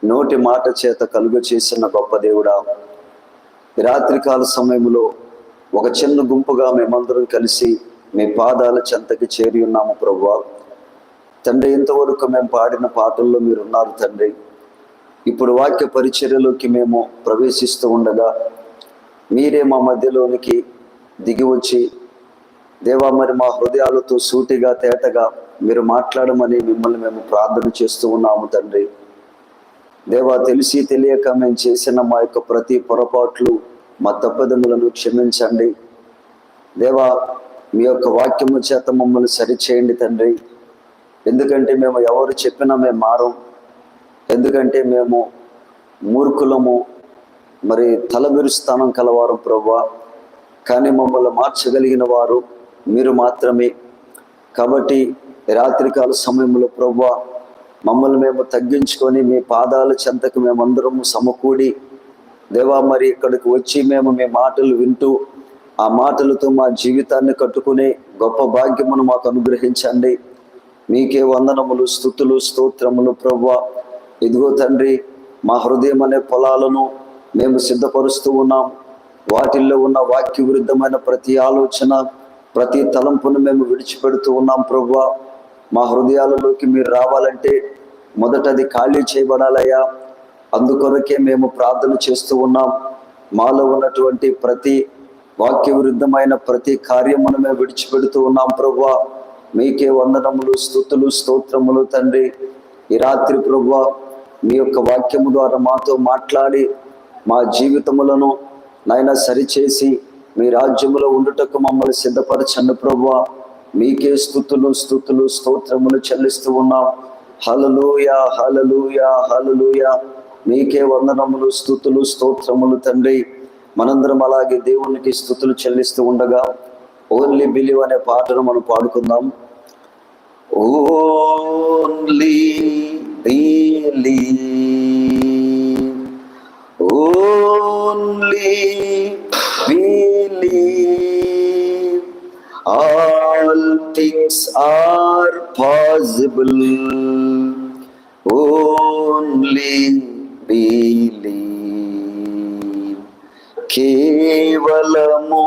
నోటి మాట చేత కలుగ చేసిన గొప్ప దేవుడా, రాత్రికాల సమయంలో ఒక చిన్న గుంపుగా మేమందరం కలిసి మీ పాదాల చెంతకి చేరి ఉన్నాము ప్రభువా. తండ్రి, ఇంతవరకు మేము పాడిన పాటల్లో మీరు ఉన్నారు తండ్రి. ఇప్పుడు వాక్య పరిచర్యలోకి మేము ప్రవేశిస్తూ ఉండగా మీరే మా మధ్యలోనికి దిగి వచ్చి దేవా, మరి మా హృదయాలతో సూటిగా తేటగా మీరు మాట్లాడమని మిమ్మల్ని మేము ప్రార్థన చేస్తూ ఉన్నాము తండ్రి. దేవా, తెలిసి తెలియక మేము చేసిన మా యొక్క ప్రతి పొరపాట్లు, మా తప్పిదములను క్షమించండి దేవా. మీ యొక్క వాక్యము చేత మమ్మల్ని సరిచేయండి తండ్రి. ఎందుకంటే మేము ఎవరు చెప్పినా మేము మారం, ఎందుకంటే మేము మూర్ఖులము, మరి తలబిరుస్థానం కలవారు ప్రభువా. కానీ మమ్మల్ని మార్చగలిగిన వారు మీరు మాత్రమే. కాబట్టి రాత్రికాల సమయంలో ప్రభువా, మమ్మల్ని మేము తగ్గించుకొని మీ పాదాల చెంతకు మేమందరము సమకూడి దేవా, మరి ఇక్కడికి వచ్చి మేము మీ మాటలు వింటూ ఆ మాటలతో మా జీవితాన్ని కట్టుకునే గొప్ప భాగ్యమును మాకు అనుగ్రహించండి. మీకే వందనములు, స్తుతులు, స్తోత్రములు ప్రభువా. ఇదిగో తండ్రి, మా హృదయం అనే పొలాలను మేము సిద్ధపరుస్తూ ఉన్నాం. వాటిల్లో ఉన్న వాక్య విరుద్ధమైన ప్రతి ఆలోచన, ప్రతి తలంపును మేము విడిచిపెడుతూ ఉన్నాం ప్రభువా. మా హృదయాలలోకి మీరు రావాలంటే మొదట అది ఖాళీ చేయబడాలయ్యా. అందుకొరకే మేము ప్రార్థన చేస్తూ ఉన్నాం. మాలో ఉన్నటువంటి ప్రతి వాక్య విరుద్ధమైన ప్రతి కార్యమును మేము విడిచిపెడుతూ ఉన్నాం ప్రభువా. మీకే వందనములు, స్తుతులు, స్తోత్రములు తండ్రి. ఈ రాత్రి ప్రభువా, మీ యొక్క వాక్యము ద్వారా మాతో మాట్లాడి మా జీవితములను నాయన సరిచేసి మీ రాజ్యములో ఉండుటకు మమ్మల్ని సిద్ధపరచండి ప్రభువా. మీకే స్తుతులు, స్తుతులు, స్తోత్రములు చెల్లిస్తూ ఉన్నాం. హల్లెలూయా, హల్లెలూయా, హల్లెలూయా. మీకే వందనములు, స్తుతులు, స్తోత్రములు తండ్రి. మనందరం అలాగే దేవునికి స్తుతులు చెల్లిస్తూ ఉండగా ఓన్లీ బిలీవ్ అనే పాటను మనం పాడుకుందాం. Only believe, only believe, all things are possible, only believe. కేవలము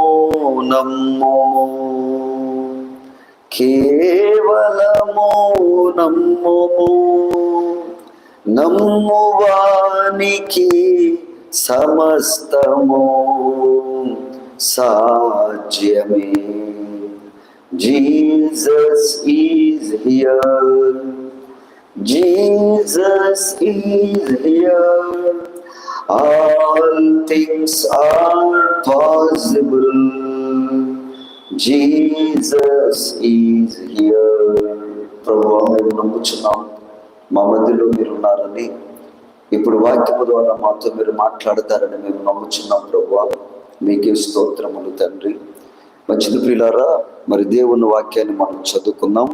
నమ్ము, కేవలము నమ్ము, నమ్మువానికి సమస్తము సాధ్యమే. Jesus is here, Jesus is here, all things are possible, Jesus is here. ప్రభువా, మేము నమ్ముచున్నాం మా మధ్యలో మీరు ఉన్నారని, ఇప్పుడు వాక్యము ద్వారా మాతో మీరు మాట్లాడతారని మేము నమ్ముచున్నాం ప్రభువా. మీకే స్తోత్రములు తండ్రి. మంచిది ప్రియులారా, మరి దేవుని వాక్యాన్ని మనం చదువుకుందాం.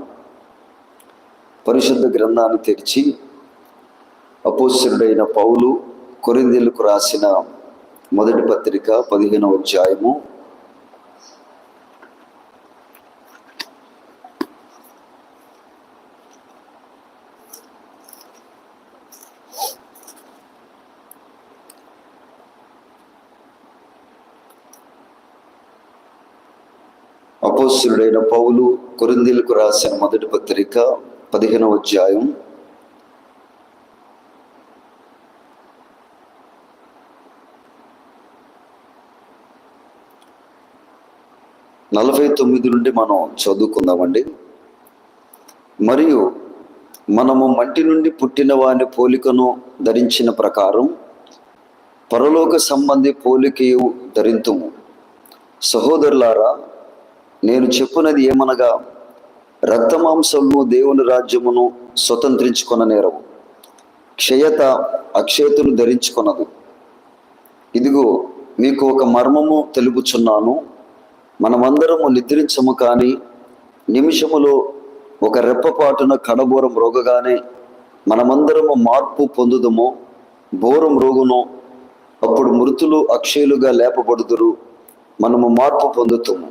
పరిశుద్ధ గ్రంథాన్ని తెరిచి అపోస్తలుడైన పౌలు కొరింథీయులకు రాసిన మొదటి పత్రిక 15వ అధ్యాయము అపోస్తలుడైన పౌలు కొరింథీయులకు రాసిన మొదటి పత్రిక 15వ అధ్యాయం 49 నుండి మనం చదువుకుందామండి. మరియు మనము మట్టి నుండి పుట్టిన వాని పోలికను ధరించిన ప్రకారం పరలోక సంబంధి పోలికయు ధరింతుము. సహోదరులారా, నేను చెప్పునది ఏమనగా, రక్తమాంసము దేవుని రాజ్యమును స్వతంత్రించుకొననేరవు, క్షయత అక్షయతను ధరించుకొనదు. ఇదిగో మీకు ఒక మర్మము తెలుపుచున్నాను. మనమందరము నిద్రించము, కానీ నిమిషములో ఒక రెప్పపాటున కడబోరం రోగగానే మనమందరము మార్పు పొందుదము. బోరం రోగును, అప్పుడు మృతులు అక్షయులుగా లేపబడుదురు. మనము మార్పు పొందుతాము.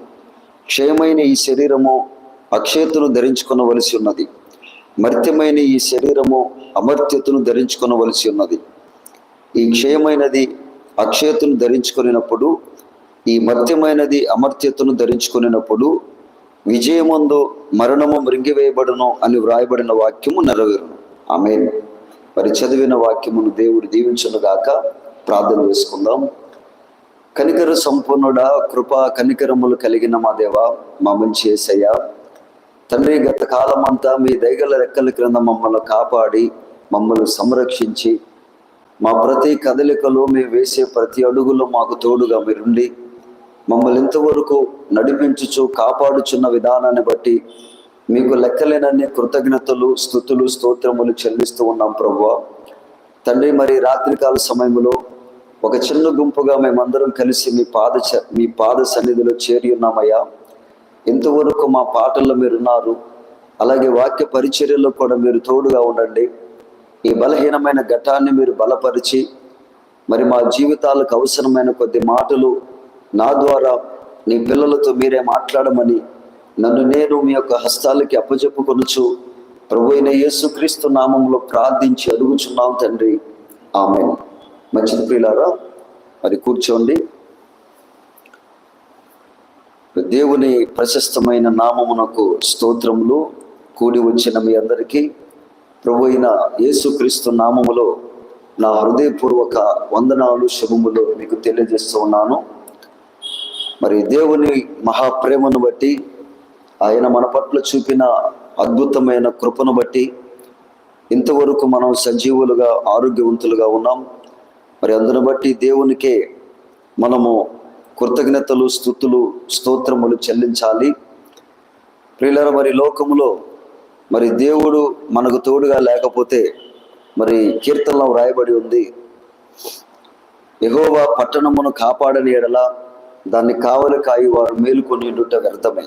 క్షయమైన ఈ శరీరము అక్షయతను ధరించుకొనవలసి ఉన్నది. మర్త్యమైన ఈ శరీరము అమర్త్యతను ధరించుకొనవలసి ఉన్నది. ఈ క్షయమైనది అక్షయతను ధరించుకొనినప్పుడు, ఈ మర్త్యమైనది అమర్త్యతను ధరించుకొనినప్పుడు విజయమందు మరణము మృంగివేయబడును అని వ్రాయబడిన వాక్యము నెరవేరును. ఆమేన్. మరి చదివిన వాక్యమును దేవుడు దీవించునుగాక. ప్రార్థన చేసుకుందాం. కనికర సంపన్నుడా, కృపా కనికరములు కలిగిన మా దేవా, మా మంచి యేసయ్యా, తండ్రి, గత కాలమంతా మీ దయగల రెక్కల క్రింద మమ్మల్ని కాపాడి మమ్మల్ని సంరక్షించి మా ప్రతి కదలికలో మేము వేసే ప్రతి అడుగులో మాకు తోడుగా మీరుండి మమ్మల్ని ఇంతవరకు నడిపించుచు కాపాడుచున్న విధానాన్ని బట్టి మీకు లెక్కలేనన్ని కృతజ్ఞతలు, స్తుతులు, స్తోత్రములు చెల్లిస్తూ ఉన్నాం ప్రభువా. తండ్రి, మరి రాత్రికాల సమయంలో ఒక చిన్న గుంపుగా మేమందరం కలిసి మీ పాద సన్నిధిలో చేరి ఉన్నామయ్యా. ఇంతవరకు మా పాటల్లో మీరున్నారు, అలాగే వాక్య పరిచర్యలో కూడా మీరు తోడుగా ఉండండి. ఈ బలహీనమైన ఘటాన్ని మీరు బలపరిచి మరి మా జీవితాలకు అవసరమైన కొద్ది మాటలు నా ద్వారా నీ పిల్లలతో మీరే మాట్లాడమని నన్ను నేను మీ యొక్క హస్తాలకి అప్పచెప్పుకొనుచు ప్రభు అయిన యేసుక్రీస్తు నామంలో ప్రార్థించి అడుగుచున్నాం తండ్రి. ఆమేన్. మంచిది ప్రియులారా, మరి కూర్చోండి. దేవుని ప్రశస్తమైన నామమునకు స్తోత్రములు. కూడి వచ్చిన మీ అందరికీ ప్రభు అయిన యేసుక్రీస్తు నామములో నా హృదయపూర్వక వందనాలు, శుభములు మీకు తెలియజేస్తూ ఉన్నాను. మరి దేవుని మహాప్రేమను బట్టి, ఆయన మన పట్ల చూపిన అద్భుతమైన కృపను బట్టి ఇంతవరకు మనం సజీవులుగా, ఆరోగ్యవంతులుగా ఉన్నాం. మరి అందును బట్టి దేవునికే మనము కృతజ్ఞతలు, స్తుతులు, స్తోత్రములు చెల్లించాలి. ప్రియులారా, మరి లోకములో మరి దేవుడు మనకు తోడుగా లేకపోతే మరి కీర్తనలో వ్రాయబడి ఉంది, యెహోవా పట్టణమును కాపాడని ఎడల దాన్ని కావలి కాయి వారు మేలుకొనియుట వ్యర్థమే.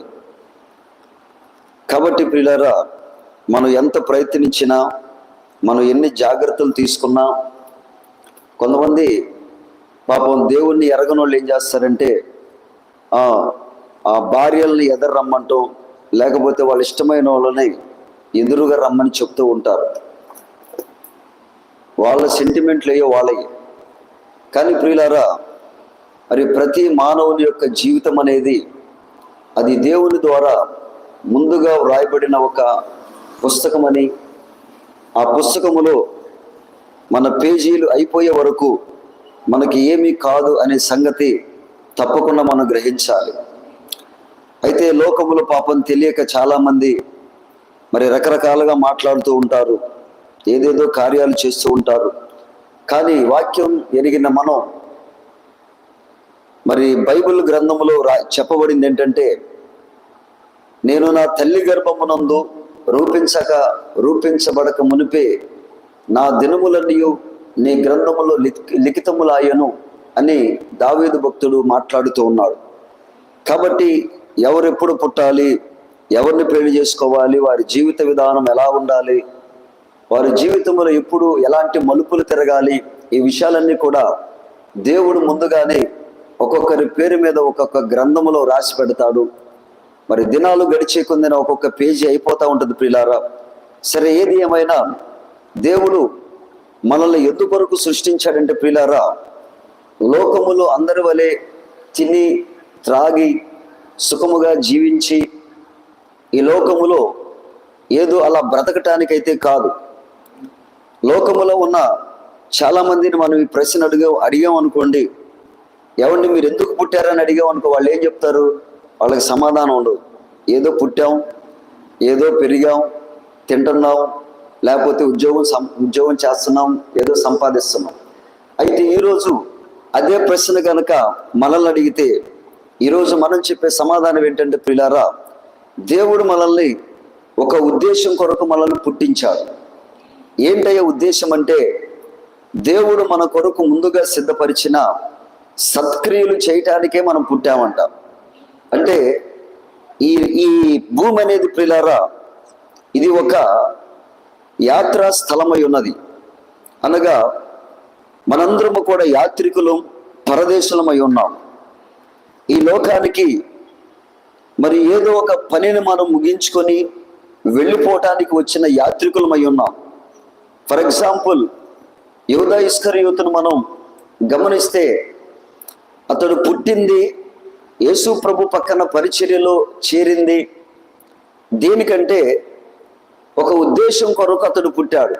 కాబట్టి ప్రియులారా, మనం ఎంత ప్రయత్నించినా, మనం ఎన్ని జాగ్రత్తలు తీసుకున్నా, కొంతమంది పాపం దేవుణ్ణి ఎరగనోళ్ళు ఏం చేస్తారంటే ఆ భార్యల్ని ఎదురు రమ్మంటాం, లేకపోతే వాళ్ళ ఇష్టమైన వాళ్ళని ఎదురుగా రమ్మని చెప్తూ ఉంటారు. వాళ్ళ సెంటిమెంట్లు అయ్యో వాళ్ళవి. కానీ ప్రియులారా, మరి ప్రతి మానవుని యొక్క జీవితం అనేది అది దేవుని ద్వారా ముందుగా వ్రాయబడిన ఒక పుస్తకమని, ఆ పుస్తకములో మన పేజీలు అయిపోయే వరకు మనకి ఏమీ కాదు అనే సంగతి తప్పకుండా మనం గ్రహించాలి. అయితే లోకములో పాపం తెలియక చాలామంది మరి రకరకాలుగా మాట్లాడుతూ ఉంటారు, ఏదేదో కార్యాలు చేస్తూ ఉంటారు. కానీ వాక్యం ఎరిగిన మనం మరి బైబిల్ గ్రంథములో చెప్పబడింది ఏంటంటే, నేను నా తల్లి గర్భమునందు రూపించబడక మునిపే నా దినములన్నీ నీ గ్రంథములో లిఖితములాయను అని దావీదు భక్తుడు మాట్లాడుతూ ఉన్నాడు. కాబట్టి ఎవరెప్పుడు పుట్టాలి, ఎవరిని పెళ్లి చేసుకోవాలి, వారి జీవిత విధానం ఎలా ఉండాలి, వారి జీవితంలో ఎప్పుడు ఎలాంటి మలుపులు తిరగాలి, ఈ విషయాలన్నీ కూడా దేవుడు ముందుగానే ఒక్కొక్కరి పేరు మీద ఒక్కొక్క గ్రంథములో రాసి పెడతాడు. మరి దినాలు గడిచే కొందిన ఒక్కొక్క పేజీ అయిపోతూ ఉంటుంది ప్రియులారా. సరే, ఏది ఏమైనా దేవుడు మనల్ని ఎందుకొరకు సృష్టించాడంటే ప్రియులారా, లోకములో అందరి వలె తిని త్రాగి సుఖముగా జీవించి ఈ లోకములో ఏదో అలా బ్రతకటానికైతే కాదు. లోకములో ఉన్న చాలామందిని మనం ఈ ప్రశ్న అడిగాం అనుకోండి, ఎవరిని మీరు ఎందుకు పుట్టారని అడిగాం అనుకో, వాళ్ళు ఏం చెప్తారు? వాళ్ళకి సమాధానం ఉండదు. ఏదో పుట్టాం, ఏదో పెరిగాం, తింటున్నాం, లేకపోతే ఉద్యోగం చేస్తున్నాం, ఏదో సంపాదిస్తున్నాం. అయితే ఈరోజు అదే ప్రశ్న కనుక మనల్ని అడిగితే ఈరోజు మనం చెప్పే సమాధానం ఏంటంటే ప్రియులారా, దేవుడు మనల్ని ఒక ఉద్దేశం కొరకు మనల్ని పుట్టించాడు. ఏంటయ్యే ఉద్దేశం అంటే, దేవుడు మన కొరకు ముందుగా సిద్ధపరిచిన సత్క్రియలు చేయటానికే మనం పుట్టామంట. అంటే ఈ భూమి అనేది ప్రియులారా, ఇది ఒక యాత్రా స్థలమై ఉన్నది. అనగా మనందరము కూడా యాత్రికులు, పరదేశులమై ఉన్నాం. ఈ లోకానికి మరి ఏదో ఒక పనిని మనం ముగించుకొని వెళ్ళిపోవటానికి వచ్చిన యాత్రికులమై ఉన్నాం. ఫర్ ఎగ్జాంపుల్, యూదా ఇస్కరియోతును మనం గమనిస్తే, అతడు పుట్టింది యేసు ప్రభు పక్కన పరిచర్యలో చేరింది దేనికంటే ఒక ఉద్దేశం కొరకు అతడు పుట్టాడు.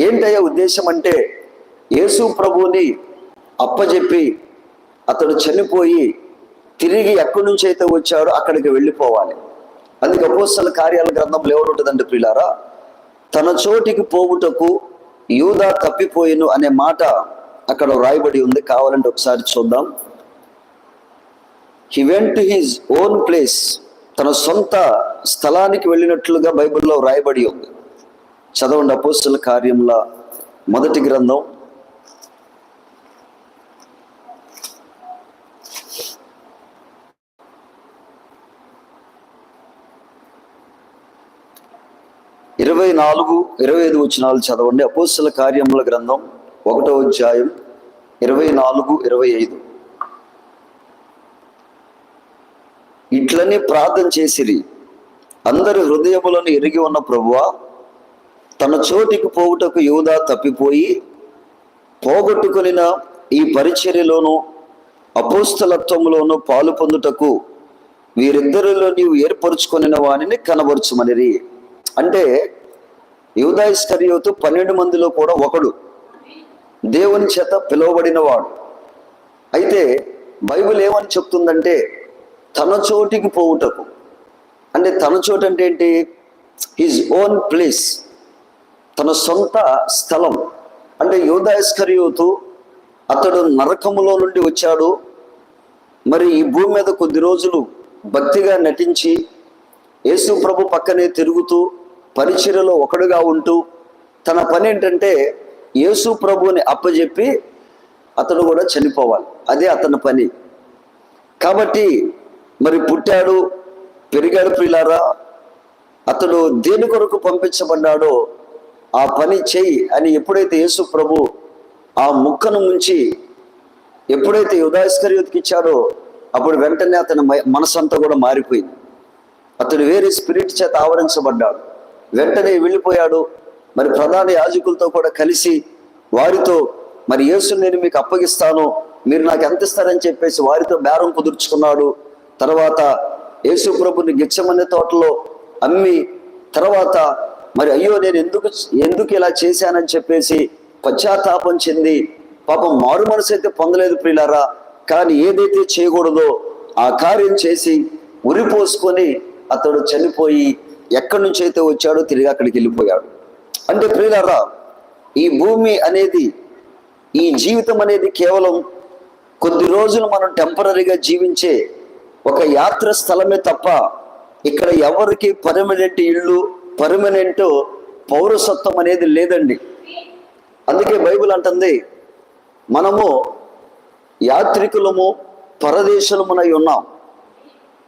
ఏంటయ్యా ఉద్దేశం అంటే, యేసు ప్రభువుని అప్పజెప్పి అతడు చనిపోయి తిరిగి ఎక్కడి నుంచి అయితే వచ్చాడో అక్కడికి వెళ్ళిపోవాలి. అందుకే అపోస్తల కార్యాల గ్రంథంలో ఏమనుంటుందంటే ప్రియులారా, తన చోటికి పోవుటకు యూదా తప్పిపోయిను అనే మాట అక్కడ రాయబడి ఉంది. కావాలంటే ఒకసారి చూద్దాం. He went to his own place, తన సొంత స్థలానికి వెళ్ళినట్లుగా బైబిల్లో రాయబడి ఉంది. చదవండి, అపోస్తల కార్యముల మొదటి గ్రంథం 24-25 వచనాలు చదవండి. అపోస్తల కార్యముల గ్రంథం 1వ అధ్యాయం 24-25. ఇట్లని ప్రార్థన చేసిరి, అందరి హృదయములను ఎరిగి ఉన్న ప్రభువా, తన చోటికి పోవుటకు యూదా తప్పిపోయి పోగొట్టుకొనిన ఈ పరిచర్యలోను అపోస్తలత్వములోను పాలు పొందుటకు వీరిద్దరిలో నీవు ఏర్పరుచుకొనిన వానిని కనబరుచుమనిరి. అంటే యూదా ఇస్కరియోతు 12 మందిలో కూడా ఒకడు, దేవుని చేత పిలువబడిన వాడు. అయితే బైబిల్ ఏమని చెప్తుందంటే, తన చోటికి పోవుటకు. అంటే తన చోటు అంటే ఏంటి? హిజ్ ఓన్ ప్లేస్, తన సొంత స్థలం. అంటే యూదా ఇస్కరియోతు అతడు నరకములో నుండి వచ్చాడు. మరి ఈ భూమి మీద కొద్ది రోజులు భక్తిగా నటించి యేసు ప్రభు పక్కనే తిరుగుతూ పరిచర్యలో ఒకడుగా ఉంటూ తన పని ఏంటంటే యేసు ప్రభువుని అప్పజెప్పి అతడు కూడా చనిపోవాలి. అదే అతని పని. కాబట్టి మరి పుట్టాడు, పెరిగాడు ప్రియులారా. అతడు దేని కొరకు పంపించబడ్డాడో ఆ పని చెయ్యి అని ఎప్పుడైతే యేసు ప్రభు ఆ ముక్కను ముంచి ఎప్పుడైతే యూదా ఇస్కరియోతుకి ఇచ్చాడో అప్పుడు వెంటనే అతని మనసంతా కూడా మారిపోయింది. అతడు వేరే స్పిరిట్ చేత ఆవరించబడ్డాడు. వెంటనే వెళ్ళిపోయాడు. మరి ప్రధాన యాజకులతో కూడా కలిసి వారితో మరి యేసుని నేను మీకు అప్పగిస్తాను, మీరు నాకు ఎంత ఇస్తారని చెప్పేసి వారితో బేరం కుదుర్చుకున్నాడు. తర్వాత యేసు ప్రభుని గెత్సెమనే తోటలో అమ్మి తర్వాత మరి అయ్యో నేను ఎందుకు ఇలా చేశానని చెప్పేసి పశ్చాత్తాపం చెంది, పాపం మారు మనసు అయితే పొందలేదు ప్రియులారా, కానీ ఏదైతే చేయకూడదో ఆ కార్యం చేసి ఉరిపోసుకొని అతడు చనిపోయి ఎక్కడి నుంచి అయితే వచ్చాడో తిరిగి అక్కడికి వెళ్ళిపోయాడు. అంటే ప్రియులారా, ఈ భూమి అనేది, ఈ జీవితం అనేది కేవలం కొద్ది రోజులు మనం టెంపరీగా జీవించే ఒక యాత్ర స్థలమే తప్ప ఇక్కడ ఎవరికి పర్మనెంట్ ఇల్లు, పర్మనెంట్ పౌరసత్వం అనేది లేదండి. అందుకే బైబిల్ అంటుంది, మనము యాత్రికులము, పరదేశులమునై ఉన్నాం.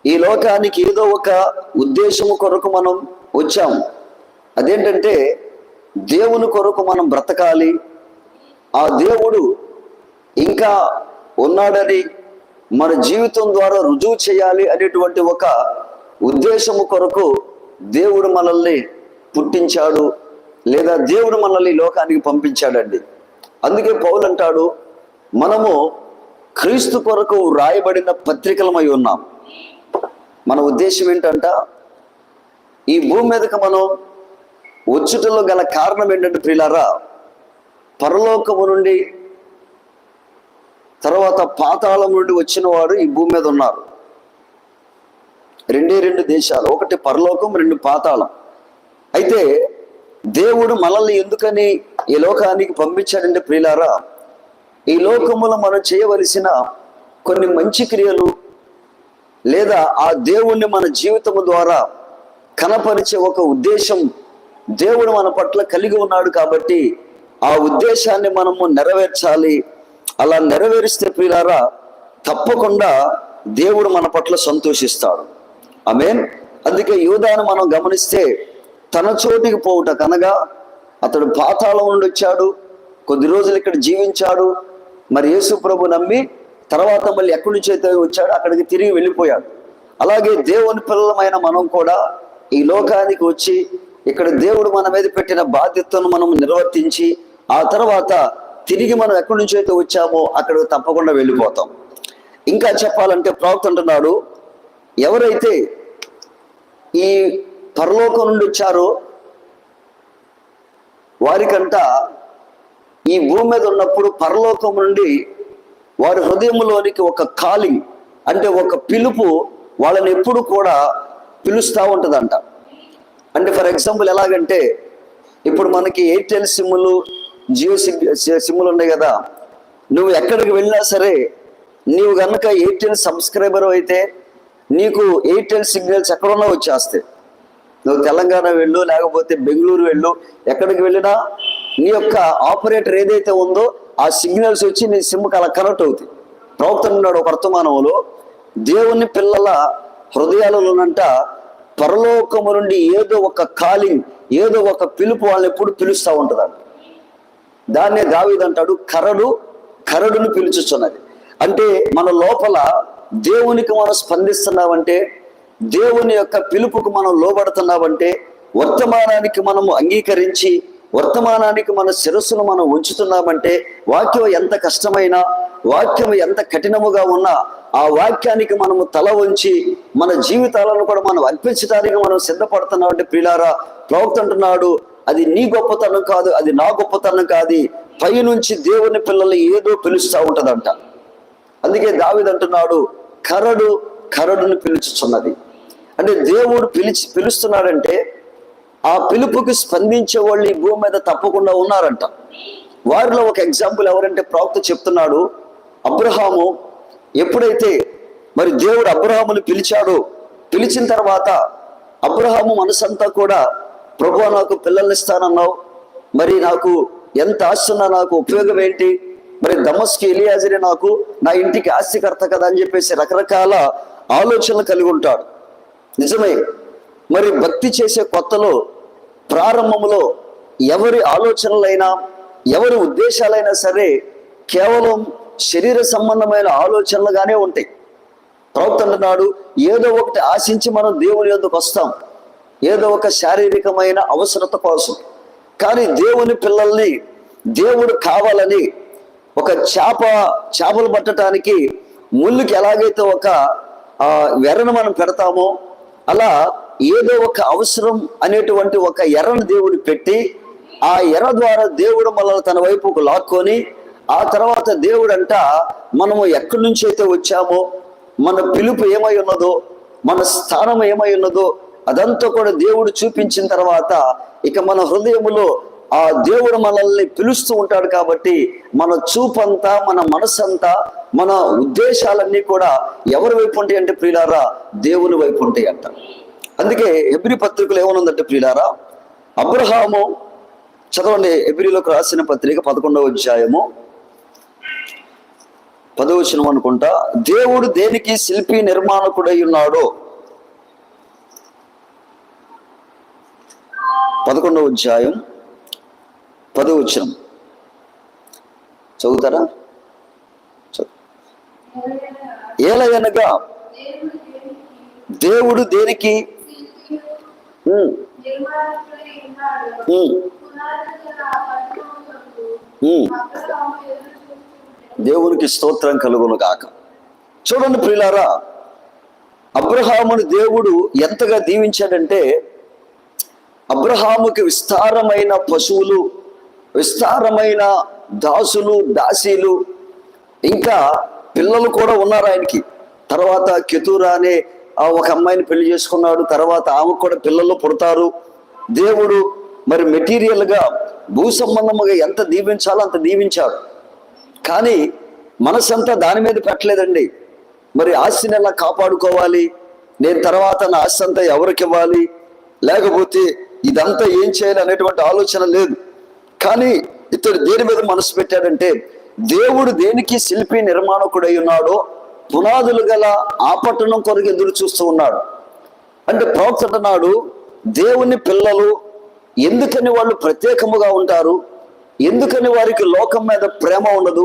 ఈ లోకానికి ఏదో ఒక ఉద్దేశము కొరకు మనం వచ్చాము. అదేంటంటే దేవుని కొరకు మనం బ్రతకాలి, ఆ దేవుడు ఇంకా ఉన్నాడని మన జీవితం ద్వారా రుజువు చేయాలి అనేటువంటి ఒక ఉద్దేశము కొరకు దేవుడు మనల్ని పుట్టించాడు, లేదా దేవుడు మనల్ని లోకానికి పంపించాడండి. అందుకే పౌలు అంటాడు, మనము క్రీస్తు కొరకు రాయబడిన పత్రికలమై ఉన్నాం. మన ఉద్దేశం ఏంటంట, ఈ భూమి మీదకి మనం వచ్చుటలో గల కారణం ఏంటంటే ప్రియులారా, పరలోకము నుండి తర్వాత పాతాళం నుండి వచ్చిన వాడు ఈ భూమి మీద ఉన్నారు. రెండు దేశాలు, ఒకటి పరలోకం, 2 పాతాళం. అయితే దేవుడు మనల్ని ఎందుకని ఈ లోకానికి పంపించాడంటే ప్రియులారా, ఈ లోకములో మనం చేయవలసిన కొన్ని మంచి క్రియలు లేదా ఆ దేవుణ్ణి మన జీవితము ద్వారా కనపరిచే ఒక ఉద్దేశం దేవుడు మన పట్ల కలిగి ఉన్నాడు. కాబట్టి ఆ ఉద్దేశాన్ని మనము నెరవేర్చాలి. అలా నెరవేరిస్తే ప్రియులారా తప్పకుండా దేవుడు మన పట్ల సంతోషిస్తాడు. ఆమేన్. అందుకే యూదాను మనం గమనిస్తే తన చోటికి పోవుట కనగా అతడు పాతాళం నుండి వచ్చాడు, కొద్ది రోజులు ఇక్కడ జీవించాడు, మరి యేసు ప్రభు నమ్మి తర్వాత మళ్ళీ ఎక్కడి నుంచి అయితే వచ్చాడు అక్కడికి తిరిగి వెళ్ళిపోయాడు. అలాగే దేవుని పిల్లలమైన మనం కూడా ఈ లోకానికి వచ్చి ఇక్కడ దేవుడు మన మీద పెట్టిన బాధ్యతను మనం నిర్వర్తించి ఆ తర్వాత తిరిగి మనం ఎక్కడి నుంచి అయితే వచ్చామో అక్కడ తప్పకుండా వెళ్ళిపోతాం. ఇంకా చెప్పాలంటే ప్రవక్త అంటున్నాడు, ఎవరైతే ఈ పరలోకం నుండి వచ్చారో వారికంట ఈ భూమి మీద ఉన్నప్పుడు పరలోకం నుండి వారి హృదయంలోనికి ఒక కాలింగ్ అంటే ఒక పిలుపు వాళ్ళని ఎప్పుడు కూడా పిలుస్తూ ఉంటుందంట. అంటే ఫర్ ఎగ్జాంపుల్ ఎలాగంటే ఇప్పుడు మనకి ఎయిర్టెల్ సిమ్ములు, జియో సిమ్ములు ఉన్నాయి కదా. నువ్వు ఎక్కడికి వెళ్ళినా సరే నీవు కనుక ఎయిర్టెల్ సబ్స్క్రైబర్ అయితే నీకు ఎయిర్టెల్ సిగ్నల్స్ ఎక్కడున్నా వచ్చేస్తాయి. నువ్వు తెలంగాణ వెళ్ళు, లేకపోతే బెంగళూరు వెళ్ళు, ఎక్కడికి వెళ్ళినా నీ యొక్క ఆపరేటర్ ఏదైతే ఉందో ఆ సిగ్నల్స్ వచ్చి నీ సిమ్కి అలా కనెక్ట్ అవుతాయి. ప్రవక్త ఉన్నాడు ఒక వర్తమానంలో, దేవుని పిల్లల హృదయాలలోనంట పరలోకము నుండి ఏదో ఒక కాలింగ్, ఏదో ఒక పిలుపు వాళ్ళని ఎప్పుడు పిలుస్తూ ఉంటుందంట. దాన్నే దావీదు అంటాడు, కరడును పిలుచుచున్నది. అంటే మన లోపల దేవునికి మనం స్పందిస్తున్నామంటే, దేవుని యొక్క పిలుపుకు మనం లోబడుతున్నామంటే, వర్తమానానికి మనము అంగీకరించి వర్తమానానికి మన శిరస్సును మనం ఉంచుతున్నామంటే, వాక్యం ఎంత కష్టమైనా, వాక్యం ఎంత కఠినముగా ఉన్నా ఆ వాక్యానికి మనము తల వంచి మన జీవితాలను కూడా మనం అర్పించడానికి మనం సిద్ధపడుతున్నామంటే ప్రియులారా, ప్రవక్త అంటున్నాడు, అది నీ గొప్పతనం కాదు, అది నా గొప్పతనం కాదు, పైనుంచి దేవుని పిల్లలు ఏదో పిలుస్తూ ఉంటుందంట. అందుకే దావీదు అంటున్నాడు, కరడును పిలుచుచున్నది. అంటే దేవుడు పిలుస్తున్నాడంటే ఆ పిలుపుకి స్పందించే వాళ్ళు ఈ భూమి మీద తప్పకుండా ఉన్నారంట. వారిలో ఒక ఎగ్జాంపుల్ ఎవరంటే ప్రవక్త చెప్తున్నాడు, అబ్రహాము ఎప్పుడైతే మరి దేవుడు అబ్రహాముని పిలిచాడో, పిలిచిన తర్వాత అబ్రహాము మనసంతా కూడా, ప్రభువా నాకు పిల్లల్ని ఇస్తానన్నావు, మరి నాకు ఎంత ఆస్తున్నా నాకు ఉపయోగం ఏంటి, మరి దమస్కి ఎలియాజరే నాకు నా ఇంటికి ఆస్తికర్త కదా అని చెప్పేసి రకరకాల ఆలోచనలు కలిగి ఉంటాడు. నిజమే, మరి భక్తి చేసే కొత్తలో ప్రారంభంలో ఎవరి ఆలోచనలైనా ఎవరి ఉద్దేశాలైనా సరే కేవలం శరీర సంబంధమైన ఆలోచనలుగానే ఉంటాయి. ప్రవక్త అంటున్నాడు, ఏదో ఒకటి ఆశించి మనం దేవుని యొద్దకు వస్తాం, ఏదో ఒక శారీరకమైన అవసరత కోసం. కానీ దేవుని పిల్లల్ని దేవుడు కావాలని, ఒక చేపలు పట్టడానికి ముళ్ళుకి ఎలాగైతే ఒక ఎర్రను మనం పెడతామో అలా ఏదో ఒక అవసరం అనేటువంటి ఒక ఎర్రను దేవుడు పెట్టి ఆ ఎర్ర ద్వారా దేవుడు మనల్ని తన వైపుకు లాక్కొని ఆ తర్వాత దేవుడు అంట మనము ఎక్కడి నుంచి అయితే వచ్చామో, మన పిలుపు ఏమై ఉన్నదో, మన స్థానం ఏమై ఉన్నదో అదంతా కూడా దేవుడు చూపించిన తర్వాత ఇక మన హృదయములో ఆ దేవుడు మనల్ని పిలుస్తూ ఉంటాడు. కాబట్టి మన చూపంతా, మన మనసంతా, మన ఉద్దేశాలన్నీ కూడా ఎవరి వైపు ఉంటాయి అంటే ప్రియులారా, దేవుని వైపు ఉంటాయి అంట. అందుకే హెబ్రీ పత్రికలు ఏమనుందంటే ప్రియులారా, అబ్రహాము చదవండి, హెబ్రీలోకి రాసిన పత్రిక 11వ అధ్యాయము 10వ వచనం అనుకుంటా, దేవుడు దేనికి శిల్పి నిర్మాణకుడై ఉన్నాడో, 11వ అధ్యాయం 10వ వచనం చదువుతారా? ఏలయనగా దేవుడు దేనికి దేవునికి స్తోత్రం కలుగును గాక. చూడండి ప్రియులారా, అబ్రహాముని దేవుడు ఎంతగా దీవించాడంటే, అబ్రహాముకి విస్తారమైన పశువులు, విస్తారమైన దాసులు, దాసీలు, ఇంకా పిల్లలు కూడా ఉన్నారు ఆయనకి. తర్వాత కెతూరా అనే ఒక అమ్మాయిని పెళ్లి చేసుకున్నాడు. తర్వాత ఆమెకు కూడా పిల్లలు పుడతారు. దేవుడు మరి మెటీరియల్గా భూ సంబంధముగా ఎంత దీవించాలో అంత దీవించాడు. కానీ మనసంతా దాని మీద పెట్టలేదండి. మరి ఆస్తిని ఎలా కాపాడుకోవాలి, నేను తర్వాత నా ఆస్తి అంతా ఎవరికి ఇవ్వాలి, లేకపోతే ఇదంతా ఏం చేయాలి అనేటువంటి ఆలోచన లేదు. కానీ ఇతడు దేని మీద మనసు పెట్టాడంటే, దేవుడు దేనికి శిల్పి నిర్మాణకుడై ఉన్నాడో పునాదులు గల ఆ పట్టణం కొరకు ఎదురు చూస్తూ ఉన్నాడు. అంటే ప్రవక్త అంటున్నాడు, దేవుని పిల్లలు ఎందుకని వాళ్ళు ప్రత్యేకముగా ఉంటారు, ఎందుకని వారికి లోకం మీద ప్రేమ ఉండదు,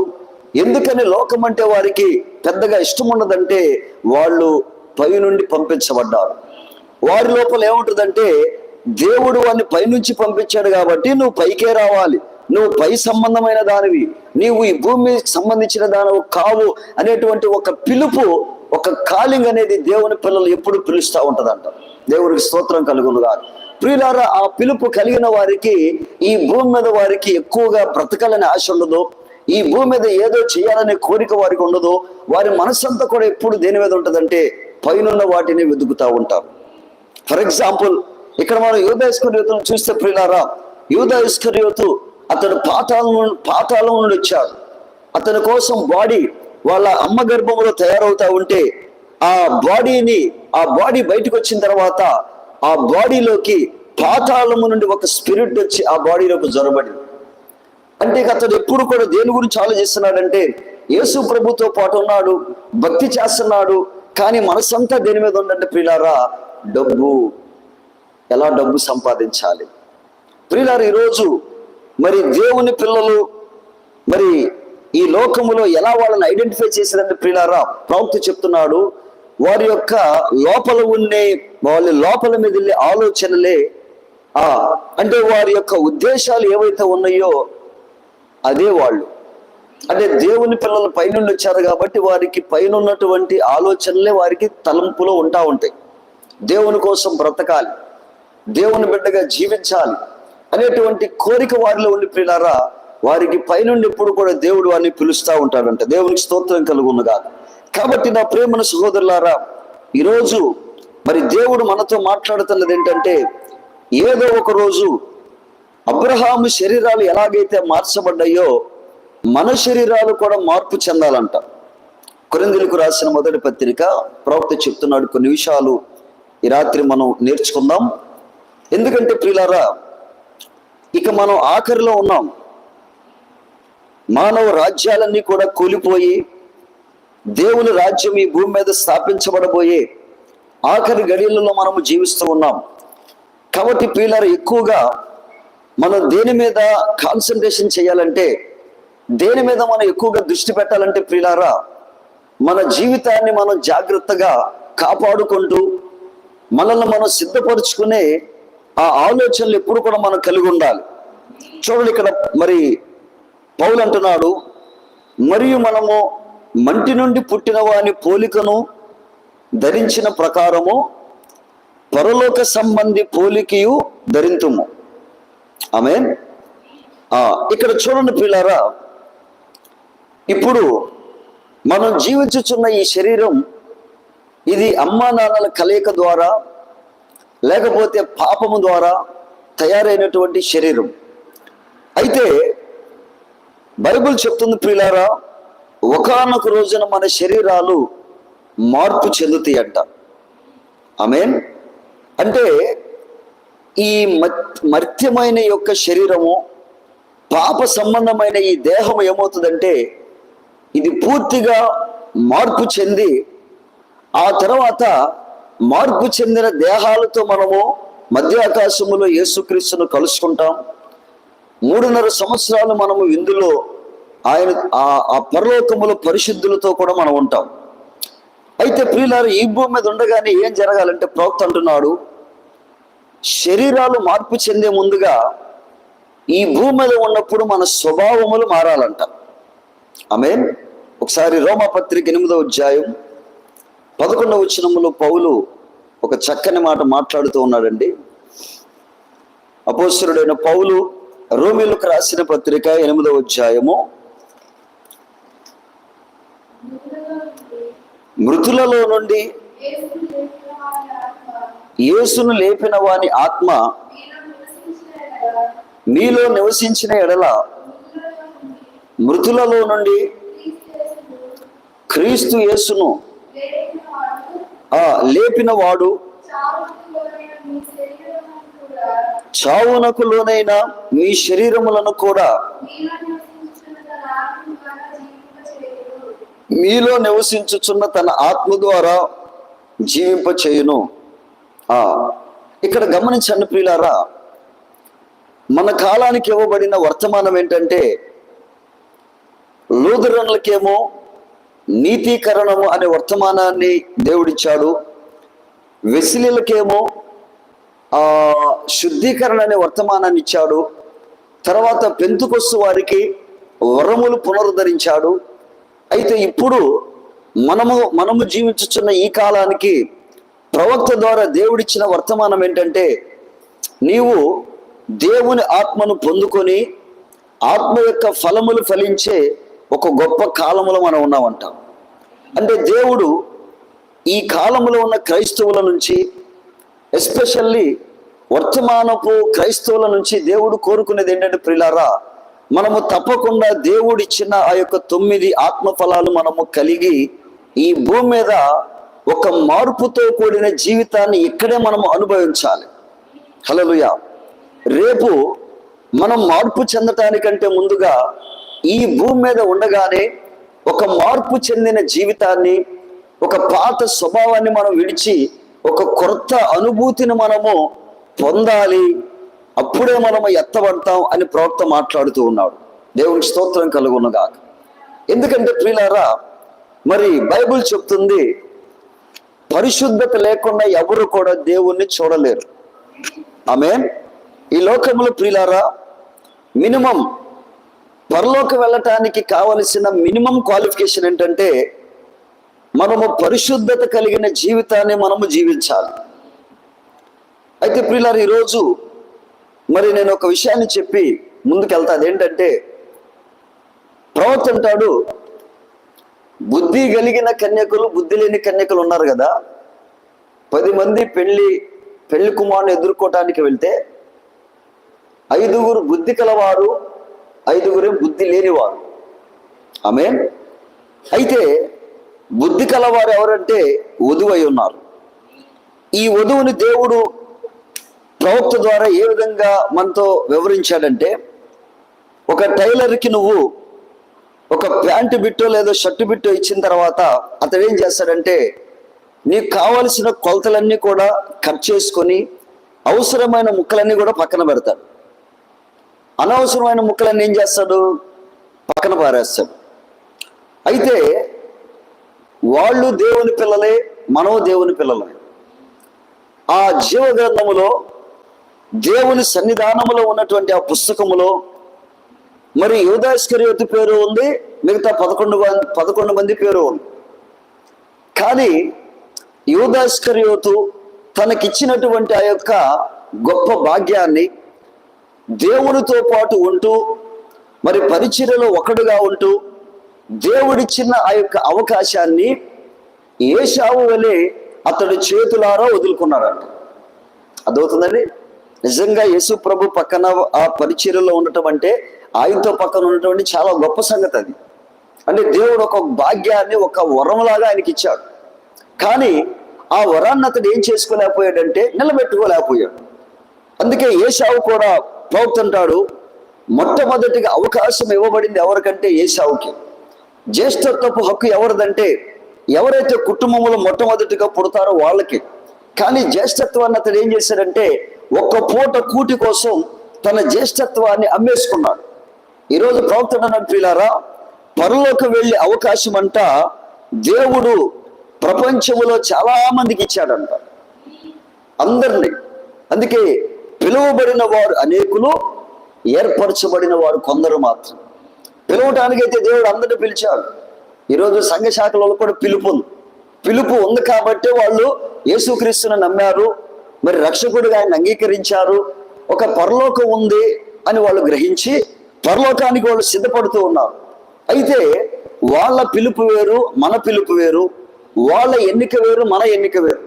ఎందుకని లోకం అంటే వారికి పెద్దగా ఇష్టం ఉండదంటే వాళ్ళు పై నుండి పంపించబడ్డారు. వారి లోపల ఏముంటుందంటే దేవుడు వాడిని పైనుంచి పంపించాడు కాబట్టి నువ్వు పైకే రావాలి, నువ్వు పై సంబంధమైన దానివి, నీవు ఈ భూమికి సంబంధించిన దానివి కావు అనేటువంటి ఒక పిలుపు, ఒక కాలింగ్ అనేది దేవుని పిల్లలు ఎప్పుడు పిలుస్తూ ఉంటదంట. దేవునికి స్తోత్రం కలుగునుగా. ప్రియులారా, ఆ పిలుపు కలిగిన వారికి ఈ భూమి మీద వారికి ఎక్కువగా బ్రతకాలని ఆశ ఉండదు, ఈ భూమి మీద ఏదో చేయాలనే కోరిక వారికి ఉండదు. వారి మనస్సంతా కూడా ఎప్పుడు దేని మీద ఉంటుందంటే పైనున్న వాటిని వెతుకుతూ ఉంటారు. ఫర్ ఎగ్జాంపుల్, ఇక్కడ మనం యూదా ఇస్కరియోతును చూస్తే ప్రియులారా, యూదా ఇస్కరియోతు అతడు పాతాళం నుండి వచ్చాడు. అతని కోసం బాడీ వాళ్ళ అమ్మ గర్భంలో తయారవుతా ఉంటే ఆ బాడీ బయటకు వచ్చిన తర్వాత ఆ బాడీలోకి పాతాళము నుండి ఒక స్పిరిట్ వచ్చి ఆ బాడీలోకి జొరబడి, అంటే అతడు ఎప్పుడు కూడా దేని గురించి ఆలోచిస్తున్నాడంటే యేసు ప్రభుతో పాటు ఉన్నాడు, భక్తి చేస్తున్నాడు, కానీ మనసంతా దేని మీద ఉందంటే ప్రియులారా, డబ్బు, ఎలా డబ్బు సంపాదించాలి. ప్రియులారా, ఈరోజు మరి దేవుని పిల్లలు మరి ఈ లోకములో ఎలా వాళ్ళని ఐడెంటిఫై చేసేదంటే ప్రియులారా, ప్రవక్త చెప్తున్నాడు, వారి యొక్క లోపల ఉండే వాళ్ళ లోపల మీద వెళ్ళే ఆలోచనలే అంటే వారి యొక్క ఉద్దేశాలు ఏవైతే ఉన్నాయో అదే వాళ్ళు. అంటే దేవుని పిల్లలు పైనుండి వచ్చారు కాబట్టి వారికి పైన ఉన్నటువంటి ఆలోచనలే వారికి తలంపులో ఉంటాయి. దేవుని కోసం బ్రతకాలి, దేవుని బిడ్డగా జీవించాలి అనేటువంటి కోరిక వారిలో ఉండి ప్రియులారా, వారికి పైనుండి ఎప్పుడు కూడా దేవుడు వారిని పిలుస్తూ ఉంటాడంట. దేవునికి స్తోత్రం కలుగునుగా. కాబట్టి నా ప్రేమన సహోదరులారా, ఈరోజు మరి దేవుడు మనతో మాట్లాడుతున్నది ఏంటంటే, ఏదో ఒక రోజు అబ్రహాము శరీరాలు ఎలాగైతే మార్చబడ్డాయో మన శరీరాలు కూడా మార్పు చెందాలంట. కొరింథీయులకు రాసిన మొదటి పత్రిక ప్రవక్త చెప్తున్నాడు. కొన్ని విషయాలు ఈ రాత్రి మనం నేర్చుకుందాం. ఎందుకంటే ప్రియులారా, ఇక మనం ఆఖరిలో ఉన్నాం. మానవ రాజ్యాలన్నీ కూడా కూలిపోయి దేవుని రాజ్యం ఈ భూమి మీద స్థాపించబడబోయే ఆఖరి గడియలలో మనము జీవిస్తూ ఉన్నాం. కాబట్టి ప్రియులారా, ఎక్కువగా మనం దేని మీద కాన్సన్ట్రేషన్ చేయాలంటే, దేని మీద మనం ఎక్కువగా దృష్టి పెట్టాలంటే ప్రియులారా, మన జీవితాన్ని మనం జాగ్రత్తగా కాపాడుకుంటూ మనల్ని మనం సిద్ధపరుచుకునే ఆ ఆలోచనలు ఎప్పుడు కూడా మనం కలిగి ఉండాలి. చూడండి, ఇక్కడ మరి పౌలు అంటున్నాడు, మరియు మనము మంటి నుండి పుట్టిన వాని పోలికను ధరించిన ప్రకారము పరలోక సంబంధి పోలికయు ధరింతుము. ఆమేన్. ఇక్కడ చూడండి ప్రియులారా, ఇప్పుడు మనం జీవించుచున్న ఈ శరీరం ఇది అమ్మా నాన్నల కలయిక ద్వారా లేకపోతే పాపము ద్వారా తయారైనటువంటి శరీరం. అయితే బైబిల్ చెప్తుంది ప్రియులారా, ఒకానొక రోజున మన శరీరాలు మార్పు చెందుతాయి అంట. ఆమేన్. అంటే ఈ మర్త్యమైన యొక్క శరీరము, పాప సంబంధమైన ఈ దేహం ఏమవుతుందంటే ఇది పూర్తిగా మార్పు చెంది ఆ తర్వాత మార్పు చెందిన దేహాలతో మనము మధ్య ఆకాశములో యేసుక్రీస్తును కలుసుకుంటాం. 3.5 సంవత్సరాలు మనము ఇందులో ఆయన ఆ పరలోకములో పరిశుద్ధులతో కూడా మనం ఉంటాం. అయితే ప్రియులారా, ఈ భూమి మీద ఉండగానే ఏం జరగాలంటే ప్రవక్త అంటున్నాడు, శరీరాలు మార్పు చెందే ముందుగా ఈ భూమి మీద ఉన్నప్పుడు మన స్వభావములు మారాలంట. ఆమేన్. ఒకసారి రోమాపత్రిక 8వ అధ్యాయం 11వ వచనములో పౌలు ఒక చక్కని మాట మాట్లాడుతూ ఉన్నాడండి. అపోస్తలుడైన పౌలు రోమీయులకు రాసిన పత్రిక 8వ అధ్యాయము, మృతులలో నుండి యేసును లేపిన వాని ఆత్మ మీలో నివసించిన ఎడల మృతులలో నుండి క్రీస్తు యేసును లేపిన వాడు చావునకు లోనైన మీ శరీరములను కూడా మీలో నివసించుచున్న తన ఆత్మ ద్వారా జీవింప చేయును. ఇక్కడ గమనించండి ప్రియులారా, మన కాలానికి ఇవ్వబడిన వర్తమానం ఏంటంటే, లూథరన్లకేమో నీతీకరణము అనే వర్తమానాన్ని దేవుడిచ్చాడు, వెస్లీలకేమో శుద్ధీకరణ అనే వర్తమానాన్ని ఇచ్చాడు. తర్వాత పెంతుకొస్తు వారికి వరములు పునరుద్ధరించాడు. అయితే ఇప్పుడు మనము జీవించుచున్న ఈ కాలానికి ప్రవక్త ద్వారా దేవుడిచ్చిన వర్తమానం ఏంటంటే, నీవు దేవుని ఆత్మను పొందుకొని ఆత్మ యొక్క ఫలములు ఫలించే ఒక గొప్ప కాలములో మనం ఉన్నామంట. అంటే దేవుడు ఈ కాలంలో ఉన్న క్రైస్తవుల నుంచి, ఎస్పెషల్లీ వర్తమానపు క్రైస్తవుల నుంచి దేవుడు కోరుకునేది ఏంటంటే ప్రియులారా, మనము తప్పకుండా దేవుడిచ్చిన ఆ యొక్క 9 ఆత్మఫలాలు మనము కలిగి ఈ భూమి మీద ఒక మార్పుతో కూడిన జీవితాన్ని ఇక్కడే మనము అనుభవించాలి. హల్లెలూయా. రేపు మనం మార్పు చెందటానికంటే ముందుగా ఈ భూమి మీద ఉండగానే ఒక మార్పు చెందిన జీవితాన్ని, ఒక పాత స్వభావాన్ని మనం విడిచి ఒక కొత్త అనుభూతిని మనము పొందాలి. అప్పుడే మనము ఎత్తబడతాం అని ప్రవక్త మాట్లాడుతూ ఉన్నాడు. దేవునికి స్తోత్రం కలుగునుగాక. ఎందుకంటే ప్రియులారా, మరి బైబిల్ చెప్తుంది, పరిశుద్ధత లేకుండా ఎవరు కూడా దేవుణ్ణి చూడలేరు. ఆమేన్. ఈ లోకంలో ప్రియులారా, మినిమం పరలోకి వెళ్ళటానికి కావలసిన మినిమం క్వాలిఫికేషన్ ఏంటంటే, మనము పరిశుద్ధత కలిగిన జీవితాన్ని మనము జీవించాలి. అయితే ప్రియులారా, ఈరోజు మరి నేను ఒక విషయాన్ని చెప్పి ముందుకెళ్తా. అదేంటంటే, ప్రవక్త అంటాడు, బుద్ధి కలిగిన కన్యకులు, బుద్ధి లేని కన్యకులు ఉన్నారు కదా. 10 మంది పెళ్లి కుమారుని ఎదుర్కోవటానికి వెళ్తే 5 బుద్ధి కలవారు, 5 బుద్ధి లేనివారు. ఆమేన్. అయితే బుద్ధి కలవారు ఎవరంటే వధువు అయి ఉన్నారు. ఈ వధువుని దేవుడు ప్రవక్త ద్వారా ఏ విధంగా మనతో వివరించాడంటే, ఒక టైలర్కి నువ్వు ఒక ప్యాంటు బిట్టో లేదో షర్టు బిట్టో ఇచ్చిన తర్వాత అతడు ఏం చేస్తాడంటే, నీకు కావలసిన కొలతలన్నీ కూడా కట్ చేసుకొని అవసరమైన ముక్కలన్నీ కూడా పక్కన పెడతాడు. అనవసరమైన ముక్కలన్నీ ఏం చేస్తాడు? పక్కన పారేస్తాడు. అయితే వాళ్ళు దేవుని పిల్లలే, మనం దేవుని పిల్లలే. ఆ జీవ గ్రంథములో, దేవుని సన్నిధానములో ఉన్నటువంటి ఆ పుస్తకములో మరి యూదా ఇస్కరియోతు పేరు ఉంది, మిగతా 11 మంది పేరు ఉంది. కానీ యూదా ఇస్కరియోతు తనకిచ్చినటువంటి ఆ యొక్క గొప్ప భాగ్యాన్ని, దేవునితో పాటు ఉంటూ మరి పరిచర్యలో ఒకడుగా ఉంటూ దేవుడిచ్చిన ఆ యొక్క అవకాశాన్ని ఏశావు వలె అతడు చేతులారా వదులుకున్నాడంట. అదవుతుందండి. నిజంగా యేసు ప్రభు పక్కన ఆ పరిచర్యలో ఉండటం అంటే, ఆయనతో పక్కన ఉన్నటువంటి చాలా గొప్ప సంగతి అది. అంటే దేవుడు ఒక భాగ్యాన్ని, ఒక వరంలాగా ఆయనకి ఇచ్చాడు. కానీ ఆ వరాన్ని అతడు ఏం చేసుకోలేకపోయాడంటే నిలబెట్టుకోలేకపోయాడు. అందుకే ఏశావు కూడా ప్రవక్త అంటాడు, మొట్టమొదటిగా అవకాశం ఇవ్వబడింది ఎవరికంటే ఏశావుకి. జ్యేష్ఠత్వపు హక్కు ఎవరిదంటే, ఎవరైతే కుటుంబంలో మొట్టమొదటిగా పుడతారో వాళ్ళకి. కానీ జ్యేష్ఠత్వాన్ని అతడు ఏం చేశాడంటే, ఒక్క పూట కూటి కోసం తన జ్యేష్ఠత్వాన్ని అమ్మేసుకున్నాడు. ఈరోజు ప్రవక్త అన్నాడు, ప్రియులారా, పరలోకి వెళ్ళే అవకాశం అంట దేవుడు ప్రపంచంలో చాలా మందికి ఇచ్చాడంట, అందరినీ. అందుకే పిలువబడిన వారు అనేకులు, ఏర్పరచబడిన వారు కొందరు మాత్రం. పిలవటానికైతే దేవుడు అందరిని పిలిచాడు. ఈరోజు సంఘ శాఖలలో కూడా పిలుపు ఉంది కాబట్టి వాళ్ళు యేసుక్రీస్తుని నమ్మారు, మరి రక్షకుడిగా ఆయన అంగీకరించారు. ఒక పరలోకం ఉంది అని వాళ్ళు గ్రహించి పరలోకానికి వాళ్ళు సిద్ధపడుతూ ఉన్నారు. అయితే వాళ్ళ పిలుపు వేరు, మన పిలుపు వేరు. వాళ్ళ ఎన్నిక వేరు, మన ఎన్నిక వేరు.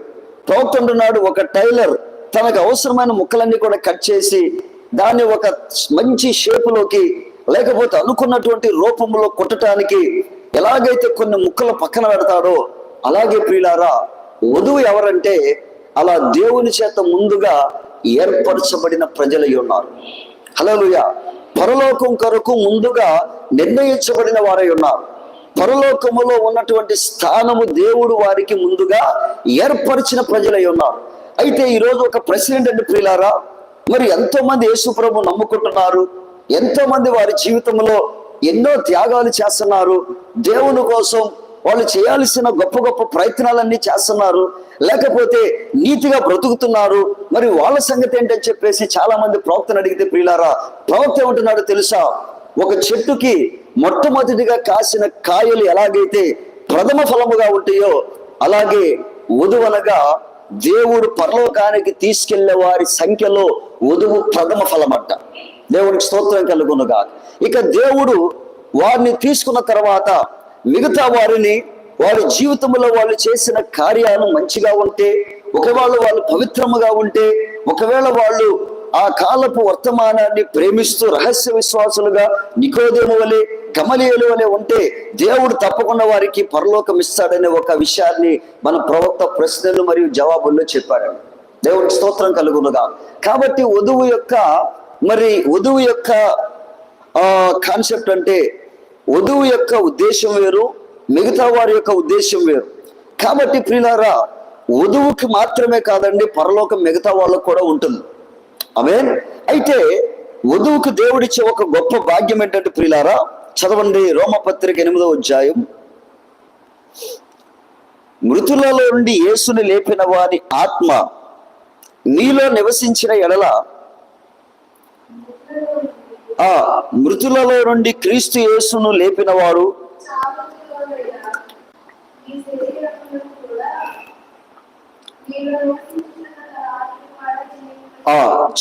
ప్రవక్త అంటున్నాడు, ఒక టైలర్ తనకు అవసరమైన ముక్కలన్నీ కూడా కట్ చేసి దాన్ని ఒక మంచి షేపులోకి, లేకపోతే అనుకున్నటువంటి రూపంలో కుట్టడానికి ఎలాగైతే కొన్ని ముక్కలు పక్కన పెడతాడో, అలాగే ప్రియులారా, వధువు ఎవరంటే అలా దేవుని చేత ముందుగా ఏర్పరచబడిన ప్రజలై ఉన్నారు. హల్లెలూయా. పరలోకం కొరకు ముందుగా నిర్ణయించబడిన వారై ఉన్నారు. పరలోకములో ఉన్నటువంటి స్థానము దేవుడు వారికి ముందుగా ఏర్పరిచిన ప్రజలై ఉన్నారు. అయితే ఈరోజు ఒక ప్రెసిడెంట్ అంటే ప్రియులారా, మరి ఎంతో మంది యేసు ప్రభు నమ్ముకుంటున్నారు, ఎంతో మంది వారి జీవితంలో ఎన్నో త్యాగాలు చేస్తున్నారు, దేవుని కోసం వాళ్ళు చేయాల్సిన గొప్ప గొప్ప ప్రయత్నాలన్నీ చేస్తున్నారు, లేకపోతే నీతిగా బ్రతుకుతున్నారు. మరి వాళ్ళ సంగతి ఏంటని చెప్పేసి చాలా మంది ప్రవక్తను అడిగితే, ప్రియులారా, ప్రవక్త ఏమంటున్నాడు తెలుసా? ఒక చెట్టుకి మొట్టమొదటిగా కాసిన కాయలు ఎలాగైతే ప్రథమ ఫలముగా ఉంటాయో, అలాగే వధువనగా దేవుడు పరలోకానికి తీసుకెళ్లే వారి సంఖ్యలో వధువు ప్రథమ ఫలమంట. దేవునికి స్తోత్రం కలుగునుగా. ఇక దేవుడు వారిని తీసుకున్న తర్వాత మిగతా వారిని వారి జీవితంలో వాళ్ళు చేసిన కార్యాలు మంచిగా ఉంటే, ఒకవేళ వాళ్ళు పవిత్రముగా ఉంటే, ఒకవేళ వాళ్ళు ఆ కాలపు వర్తమానాన్ని ప్రేమిస్తూ రహస్య విశ్వాసులుగా నికోదేము వలె, గమలీయేలు వలె ఉంటే, దేవుడు తప్పకుండా వారికి పరలోకం ఇస్తాడనే ఒక విషయాన్ని మన ప్రవక్త ప్రశ్నలు మరియు జవాబుల్లో చెప్పాడండి. దేవుడికి స్తోత్రం కలుగునుగా. కాబట్టి వధువు యొక్క కాన్సెప్ట్ అంటే, వధువు యొక్క ఉద్దేశం వేరు, మిగతా వారి యొక్క ఉద్దేశం వేరు. కాబట్టి ప్రియులారా, వధువుకి మాత్రమే కాదండి, పరలోకం మిగతా వాళ్ళకు కూడా ఉంటుంది. ఆమేన్. అయితే వధువుకు దేవుడిచ్చే ఒక గొప్ప భాగ్యం ఏంటంటే ప్రియులారా, చదవండి రోమపత్రిక 8వ అధ్యాయం. మృతులలో నుండి యేసుని లేపిన వారి ఆత్మ నీలో నివసించిన ఎడల, ఆ మృతులలో నుండి క్రీస్తు యేసును లేపిన వారు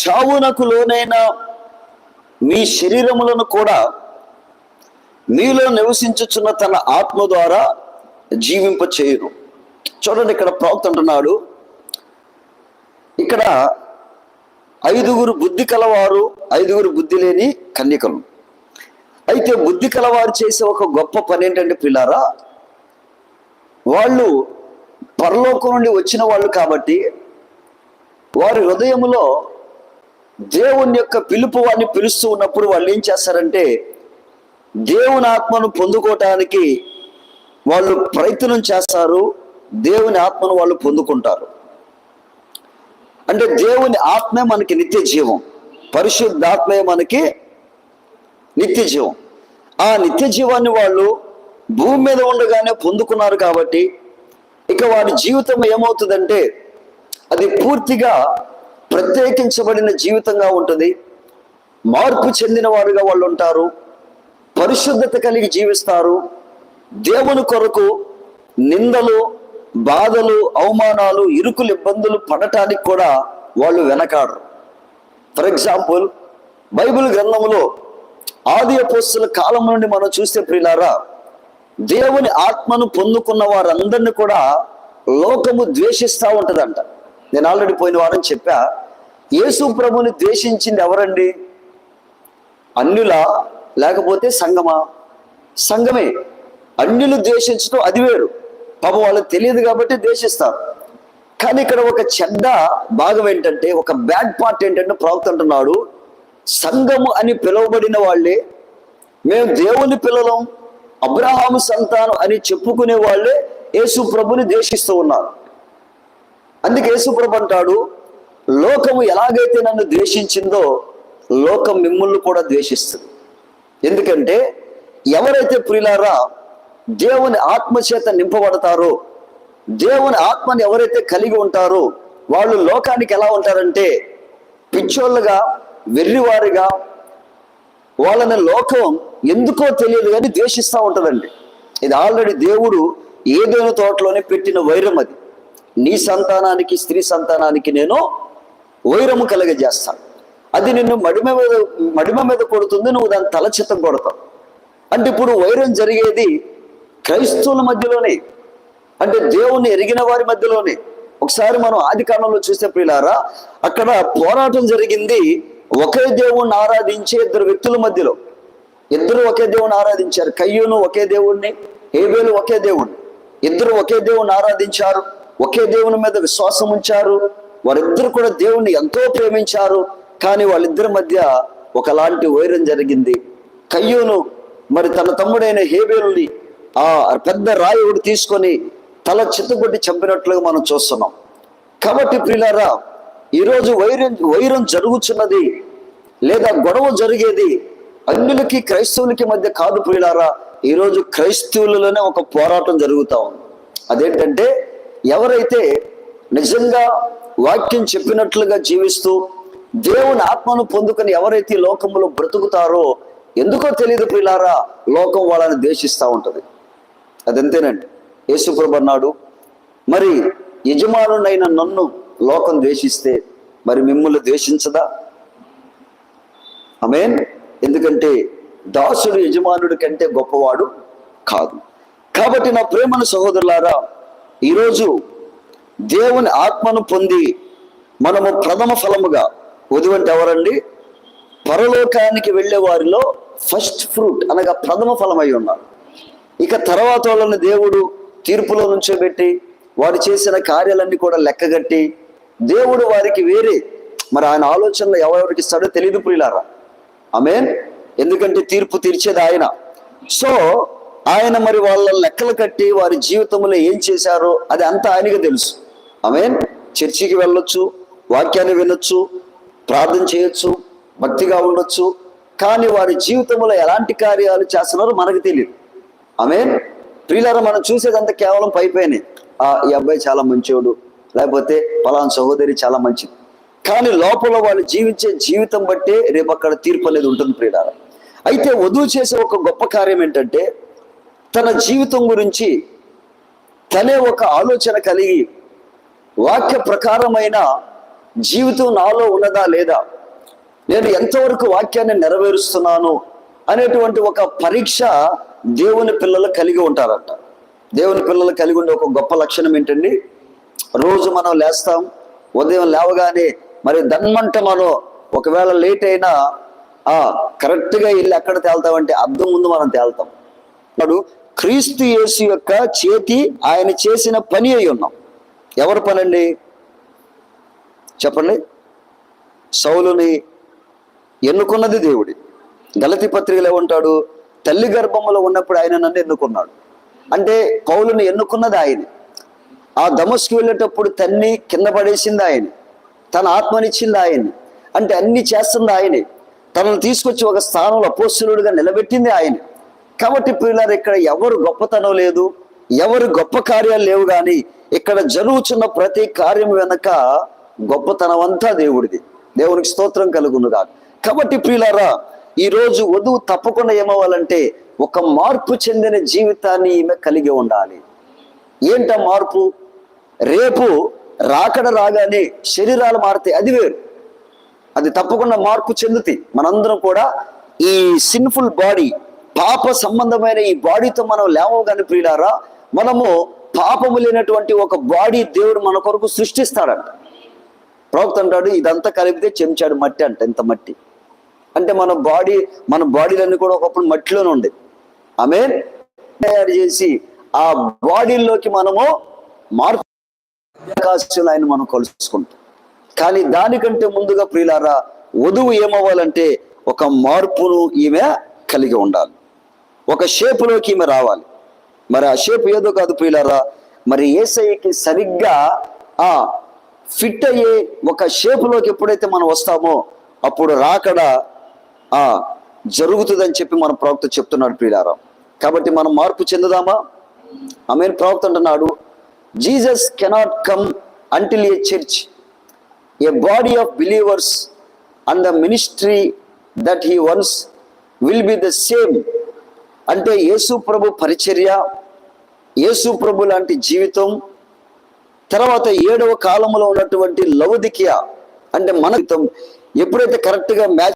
చావునకు లోనైన మీ శరీరములను కూడా మీలో నివసించుచున్న తన ఆత్మ ద్వారా జీవింప చేయరు. చూడండి, ఇక్కడ ప్రవక్త అంటున్నాడు, ఇక్కడ 5 బుద్ధి కలవారు, 5 బుద్ధి లేని కన్యకలు. అయితే బుద్ధి కలవారు చేసే ఒక గొప్ప పని ఏంటంటే పిల్లారా, వాళ్ళు పరలోకం నుండి వచ్చిన వాళ్ళు కాబట్టి వారి హృదయములో దేవుని యొక్క పిలుపు వారిని పిలుస్తూ ఉన్నప్పుడు వాళ్ళు ఏం చేస్తారంటే, దేవుని ఆత్మను పొందుకోవటానికి వాళ్ళు ప్రయత్నం చేస్తారు, దేవుని ఆత్మను వాళ్ళు పొందుకుంటారు. అంటే దేవుని ఆత్మే మనకి నిత్య జీవం, పరిశుద్ధాత్మే మనకి నిత్య జీవం. ఆ నిత్య జీవాన్ని వాళ్ళు భూమి మీద ఉండగానే పొందుకున్నారు కాబట్టి ఇక వారి జీవితం ఏమవుతుందంటే, అది పూర్తిగా ప్రత్యేకించబడిన జీవితంగా ఉంటుంది. మార్పు చెందిన వారుగా వాళ్ళు ఉంటారు, పరిశుద్ధత కలిగి జీవిస్తారు. దేవుని కొరకు నిందలు, బాధలు, అవమానాలు, ఇరుకులు, ఇబ్బందులు పడటానికి కూడా వాళ్ళు వెనకాడరు. ఫర్ ఎగ్జాంపుల్, బైబిల్ గ్రంథములో ఆది అపోస్తలుల కాలం నుండి మనం చూస్తే ప్రియులారా, దేవుని ఆత్మను పొందుకున్న వారందరినీ కూడా లోకము ద్వేషిస్తూ ఉంటుందంట. నేను ఆల్రెడీ పోయిన వారం చెప్పా, యేసు ప్రభుని ద్వేషించింది ఎవరండి? అన్యులా లేకపోతే సంఘమా? సంఘమే. అన్యులు ద్వేషించడం అది వేరు, పాపం వాళ్ళకి తెలియదు కాబట్టి ద్వేషిస్తారు. కానీ ఇక్కడ ఒక చెడ్డ భాగం ఏంటంటే, ఒక బ్యాడ్ పార్ట్ ఏంటంటే, ప్రవక్త అంటున్నాడు, సంఘము అని పిలువబడిన వాళ్ళే, మేము దేవుని పిల్లలం, అబ్రహాము సంతానం అని చెప్పుకునే వాళ్ళే యేసు ప్రభుని ద్వేషిస్తూ ఉన్నారు. అందుకే యేసు ప్రభు అంటాడు, లోకము ఎలాగైతే నన్ను ద్వేషించిందో లోకం మిమ్మల్ని కూడా ద్వేషిస్తుంది. ఎందుకంటే ఎవరైతే ప్రియులారా దేవుని ఆత్మ చేత నింపబడతారో, దేవుని ఆత్మని ఎవరైతే కలిగి ఉంటారో, వాళ్ళు లోకానికి ఎలా ఉంటారంటే పిచ్చోళ్ళుగా, వెర్రివారిగా, వాళ్ళని లోకం ఎందుకో తెలియదు కానీ ద్వేషిస్తూ ఉంటుందండి. ఇది ఆల్రెడీ దేవుడు ఏదైనా తోటలోనే పెట్టిన వైరం. అది నీ సంతానానికి, స్త్రీ సంతానానికి నేను వైరము కలగజేస్తాను. అది నిన్ను మడిమ మీద కొడుతుంది, నువ్వు దాని తల చిత్తం కొడతావు. అంటే ఇప్పుడు వైరం జరిగేది క్రైస్తవుల మధ్యలోనే, అంటే దేవుణ్ణి ఎరిగిన వారి మధ్యలోనే. ఒకసారి మనం ఆది కాలంలో చూస్తే ప్రియులారా, అక్కడ పోరాటం జరిగింది ఒకే దేవుణ్ణి ఆరాధించే 2 వ్యక్తుల మధ్యలో. ఇద్దరు ఒకే దేవుణ్ణి ఆరాధించారు. కయ్యూను ఒకే దేవుణ్ణి, హేబేలు ఒకే దేవుణ్ణి. ఇద్దరు ఒకే దేవుణ్ణి ఆరాధించారు, ఒకే దేవుని మీద విశ్వాసం ఉంచారు. వారిద్దరు కూడా దేవుణ్ణి ఎంతో ప్రేమించారు. కానీ వాళ్ళిద్దరి మధ్య ఒకలాంటి వైరం జరిగింది. కయ్యూను మరి తన తమ్ముడైన హేబేలుని ఆ పెద్ద రాయుడు తీసుకొని తల చిత్తగొట్టి చంపినట్లుగా మనం చూస్తున్నాం. కాబట్టి ప్రియులారా, ఈరోజు వైరం జరుగుతున్నది లేదా గొడవ జరిగేది అన్యులకి క్రైస్తవులకి మధ్య కాదు ప్రియులారా, ఈరోజు క్రైస్తవులలోనే ఒక పోరాటం జరుగుతూ ఉంది. అదేంటంటే ఎవరైతే నిజంగా వాక్యం చెప్పినట్లుగా జీవిస్తూ దేవుని ఆత్మను పొందుకొని ఎవరైతే ఈ లోకంలో బ్రతుకుతారో ఎందుకో తెలియదు ప్రియులారా, లోకం వాళ్ళని ద్వేషిస్తూ ఉంటుంది. అదంతేనండి. యేసుప్రభు అన్నాడు, మరి యజమానునైన నన్ను లోకం ద్వేషిస్తే మరి మిమ్మల్ని ద్వేషించదా? ఆమేన్. ఎందుకంటే దాసుడు యజమానుడి కంటే గొప్పవాడు కాదు. కాబట్టి నా ప్రేమను సహోదరులారా, ఈరోజు దేవుని ఆత్మను పొంది మనము ప్రథమ ఫలముగా, వధువు అంటే ఎవరండి? పరలోకానికి వెళ్ళే వారిలో ఫస్ట్ ఫ్రూట్ అనగా ప్రథమ ఫలమై ఉన్నారు. ఇక తర్వాత వాళ్ళని దేవుడు తీర్పులో నుంచోబెట్టి వారు చేసిన కార్యాలన్నీ కూడా లెక్కగట్టి దేవుడు వారికి వేరే మరి ఆయన ఆలోచనలు ఎవరెవరికి ఇస్తాడో తెలియదు ప్రియులారా. ఆమేన్. ఎందుకంటే తీర్పు తీర్చేది ఆయన. సో ఆయన మరి వాళ్ళ లెక్కలు కట్టి వారి జీవితంలో ఏం చేశారో అది అంతా ఆయనకి తెలుసు. ఆమేన్. చర్చికి వెళ్ళొచ్చు, వాక్యాన్ని వినొచ్చు, ప్రార్థన చేయొచ్చు, భక్తిగా ఉండొచ్చు, కానీ వారి జీవితంలో ఎలాంటి కార్యాలు చేస్తున్నారో మనకు తెలియదు. ఆమేన్. ప్రియులారా, మనం చూసేదంతా కేవలం పైపైనే. ఈ అబ్బాయి చాలా మంచివాడు, లేకపోతే పలానా సహోదరి చాలా మంచిది, కానీ లోపల వాళ్ళు జీవించే జీవితం బట్టే రేపు అక్కడ తీర్పు అనేది ఉంటుంది ప్రియులారా. అయితే వధువు చేసే ఒక గొప్ప కార్యం ఏంటంటే తన జీవితం గురించి తనే ఒక ఆలోచన కలిగి వాక్య ప్రకారమైన జీవితం నాలో ఉన్నదా లేదా, నేను ఎంతవరకు వాక్యాన్ని నెరవేరుస్తున్నాను అనేటువంటి ఒక పరీక్ష దేవుని పిల్లలు కలిగి ఉంటారంట. దేవుని పిల్లలు కలిగి ఉండే ఒక గొప్ప లక్షణం ఏంటండి? రోజు మనం లేస్తాం, ఉదయం లేవగానే మరి దన్మంట మనం ఒకవేళ లేట్ అయినా కరెక్ట్గా వెళ్ళి ఎక్కడ తేల్తామంటే అద్దం ముందు మనం తేల్తాం. నాడు క్రీస్తు యేసు యొక్క చేతి ఆయన చేసిన పని అయి ఉన్నాం. ఎవరి పని అండి చెప్పండి? సౌలుని ఎన్నుకున్నది దేవుడి. గలతీ పత్రికలో ఏమంటాడు? తల్లి గర్భంలో ఉన్నప్పుడు ఆయన నన్ను ఎన్నుకున్నాడు. అంటే పౌలుని ఎన్నుకున్నది ఆయనే. ఆ దమస్కు వెళ్ళేటప్పుడు తన్ని కింద పడేసింది ఆయనే, తన ఆత్మనిచ్చింది ఆయనే, అంటే అన్ని చేస్తుంది ఆయనే, తనను తీసుకొచ్చి ఒక స్థానంలో అపోస్తలుడిగా నిలబెట్టింది ఆయనే. కాబట్టి పిల్లలు ఇక్కడ ఎవరు గొప్పతనం లేదు, ఎవరు గొప్ప కార్యాలు లేవు, కానీ ఇక్కడ జరుగుతున్న ప్రతి కార్యం వెనక గొప్పతనం అంతా దేవుడిది. దేవునికి స్తోత్రం కలుగునుగా. కాబట్టి ప్రియులారా, ఈరోజు వధువు తప్పకుండా ఏమవ్వాలంటే ఒక మార్పు చెందిన జీవితాన్ని ఈమె కలిగి ఉండాలి. ఏంట మార్పు? రేపు రాకడ రాగానే శరీరాలు మారుతాయి, అది వేరు, అది తప్పకుండా మార్పు చెందుతాయి. మనందరం కూడా ఈ సిన్ఫుల్ బాడీ, పాప సంబంధమైన ఈ బాడీతో మనం లేవో కానీ ప్రియులారా, మనము పాపము లేనటువంటి ఒక బాడీ దేవుడు మన కొరకు సృష్టిస్తాడంట. ప్రవక్త అంటాడు, ఇదంతా కలిపితే చెంచాడు మట్టి అంట. ఎంత మట్టి అంటే మన బాడీలన్నీ కూడా ఒకప్పుడు మట్టిలోనే ఉండేది. ఆమేన్. తయారు చేసి ఆ బాడీల్లోకి మనము మార్పు ఆయన మనం కలుసుకుంటాం. కానీ దానికంటే ముందుగా ప్రియులారా, వధువు ఏమవ్వాలంటే ఒక మార్పును ఈమె కలిగి ఉండాలి, ఒక షేపులోకి ఈమె రావాలి. మరి ఆ షేప్ ఏదో కాదు ప్రియులారా, మరి యేసయ్యకి సరిగ్గా ఫిట్ అయ్యే ఒక షేపులోకి ఎప్పుడైతే మనం వస్తామో అప్పుడు రాకడ జరుగుతుందని చెప్పి మన ప్రవక్త చెప్తున్నాడు ప్రియులారా. కాబట్టి మనం మార్పు చెందుదామా? ఆమేన్. ప్రవక్త అంటున్నాడు, Jesus cannot come until A church, A body of believers and the ministry that he once will be the same. అంటే యేసు ప్రభు పరిచర్య, యేసు ప్రభు లాంటి జీవితం, తర్వాత 7వ కాలంలో ఉన్నటువంటి లవదికియా అంటే మన ఎప్పుడైతే కరెక్ట్గా మ్యాచ్